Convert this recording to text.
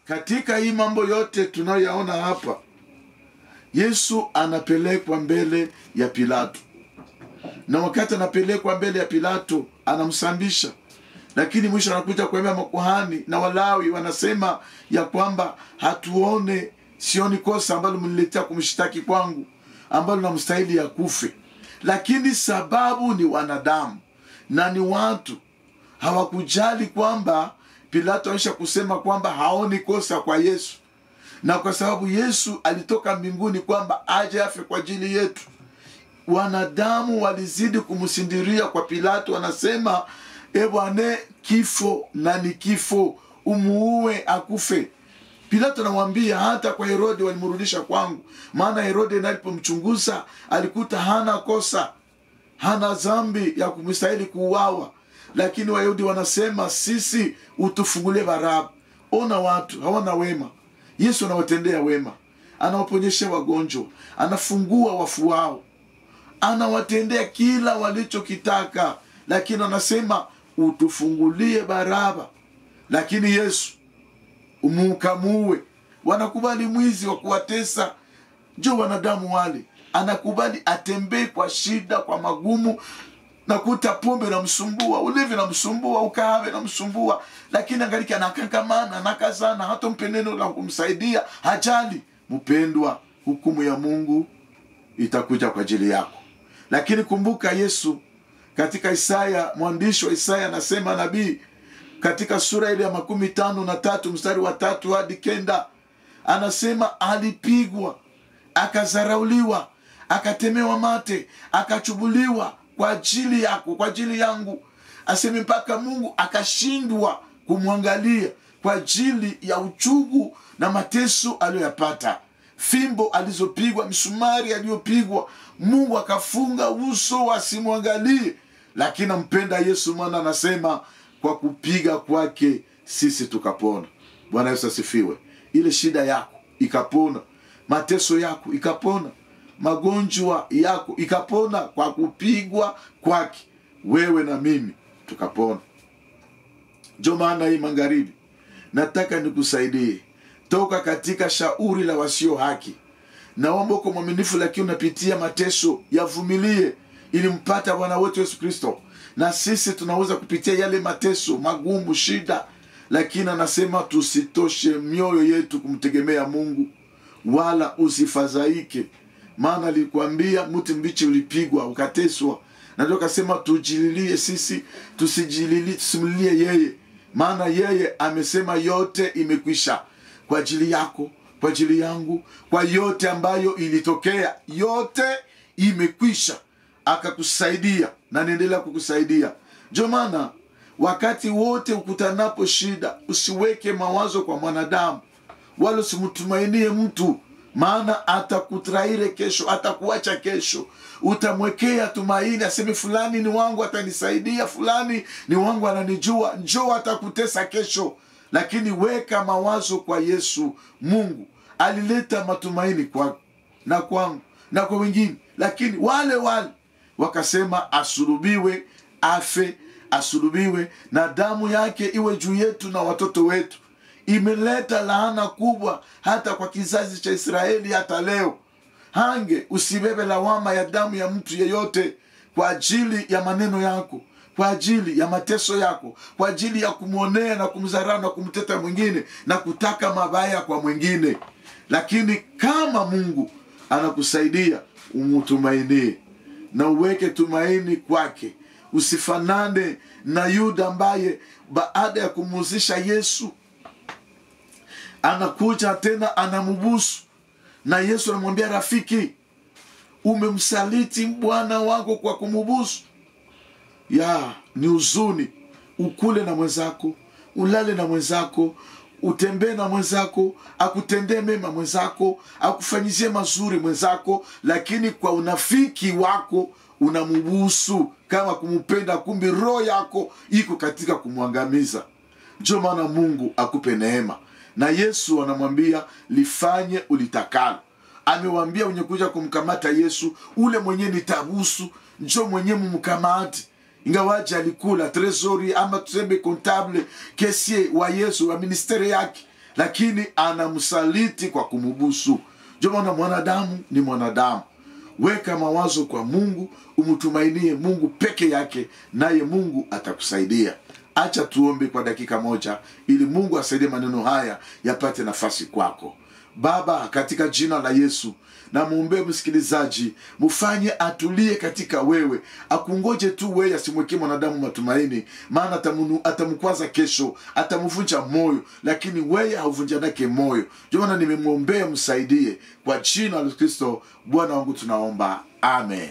katika hii mambo yote tunayoyaona hapa, Yesu anapelekwa mbele ya Pilato. Na wakati anapelekwa mbele ya Pilato, anamsambisha. Lakini mwisho anakuja kuambia makuhani na Walawi, wanasema ya kwamba sioni kosa ambalo mniletea kumshtaki kwangu, ambalo namstahili ya kufe. Lakini sababu ni wanadamu na ni watu, hawakujali kwamba Pilato aisha kusema kwamba haoni kosa kwa Yesu. Na kwa sababu Yesu alitoka mbinguni kwamba aje afe kwa ajili yetu, wanadamu walizidi kumsindiria kwa Pilato. Wanasema, Bwana, kifo na ni kifo, umuue akufe. Pilato anamwambia, hata kwa Herode walimrudisha kwangu, maana Herode alipomchunguza alikuta hana kosa, hana dhambi ya kumstahili kuuawa. Lakini Wayahudi wanasema, sisi utufungulie Baraba. Ona watu hawana wema, Yesu anawatendea wema, anawaponyesha wagonjwa, anafungua wafu wao, anawatendea kila walichokitaka. Lakini anasema, utufungulie Baraba. Lakini Yesu umukamue. Wanakubali mwizi wa kuwatesa. Jo, wanadamu wale. Anakubali atembee kwa shida, kwa magumu. Nakuta pombe na msumbua, ulevi na msumbua, ukahave na msumbua. Lakini angalika anakangamana, anakazana, hata mpe neno la kumsaidia, hajali. Mpendwa, hukumu ya Mungu itakuja kwa ajili yako. Lakini kumbuka Yesu, katika Isaya, mwandishi wa Isaya anasema, nabii, katika sura ile ya 53 mstari wa 3 hadi 9, anasema alipigwa, akazarauliwa, akatemewa mate, akachubuliwa kwa ajili yako, kwa ajili yangu. Aseme mpaka Mungu akashindwa kumwangalia kwa ajili ya uchungu na mateso aliyoyapata. Fimbo alizopigwa, msumari aliyopigwa, Mungu akafunga uso asimwangalie. Lakini nampenda Yesu, maana anasema kwa kupiga kwake sisi tukapona. Bwana Yesu asifiwe. Ile shida yako ikapona, mateso yako ikapona, magonjwa yako ikapona kwa kupigwa kwake. Wewe na mimi tukapona. Ndio maana hii magharibi nataka nikusaidie toka katika shauri la wasio haki. Naomba uko mwaminifu, lakini unapitia mateso, yavumilie ili mpata Bwana wetu Yesu Kristo. Na sisi tunaweza kupitia yale mateso magumu, shida, lakini anasema tusitoshe mioyo yetu kumtegemea Mungu, wala usifadhaike. Maana alikwambia mti mbichi ulipigwa ukateswa. Na ndio akasema tujililie sisi, tusimlilie yeye. Maana yeye amesema yote imekwisha. Kwa ajili yako, kwa ajili yangu, kwa yote ambayo ilitokea, yote imekwisha. Akakusaidia na niendelea kukusaidia. Ndio maana wakati wote ukutanapo shida, usiweke mawazo kwa mwanadamu, wala usimtumainie mtu. Maana atakutraire kesho, atakuacha kesho. Utamwekea tumaini, aseme fulani ni wangu atanisaidia, fulani ni wangu ananijua, njoo atakutesa kesho. Lakini weka mawazo kwa Yesu. Mungu alileta matumaini kwa na kwangu na kwa wengine. Lakini wale wakasema asulubiwe, afe, asulubiwe na damu yake iwe juu yetu na watoto wetu. Imeleta laana kubwa hata kwa kizazi cha Israeli hata leo. Usibebe lawama ya damu ya mtu yeyote kwa ajili ya maneno yako, kwa ajili ya mateso yako, kwa ajili ya kumuonea na kumdharau na kumteta mwingine na kutaka mabaya kwa mwingine. Lakini kama Mungu anakusaidia, umutumainie na uweke tumaini kwake. Usifanane na Yuda ambaye baada ya kumuzisha Yesu anakuja tena anamubusu. Na Yesu anamwambia, rafiki, umemsaliti Bwana wako kwa kumubusu. Ni huzuni. Ukule na mwenzako, ulale na mwenzako, utembee na mwenzako, akutendee mema mwenzako, akufanyizie mazuri mwenzako, lakini kwa unafiki wako unamubusu kama kumupenda, kumbi roho yako iko katika kumwangamiza. Ndio maana Mungu akupe neema. Na Yesu anamwambia lifanye ulitakalo. Amewambia wenye kuja kumkamata Yesu, ule mwenye nitabusu, njoo mwenye mumkamati. Ingawaje alikula tresori ama tuseme contable, kesier wa Yesu, wa ministeri yake, lakini anamsaliti kwa kumubusu. Ndio maana mwanadamu ni mwanadamu. Weka mawazo kwa Mungu, umtumainie Mungu peke yake, naye Mungu atakusaidia. Acha tuombe kwa dakika moja ili Mungu asaidie maneno haya yapate nafasi kwako. Baba, katika jina la Yesu, na muombe msikilizaji, mufanye atulie katika wewe, akungoje tu wewe, asimwekee mwanadamu matumaini, maana atamkwaza kesho, atamvunja moyo, lakini wewe hauvunjanake moyo. Ndio maana nimemwombea msaidie kwa jina la Kristo Bwana wangu tunaomba. Amen.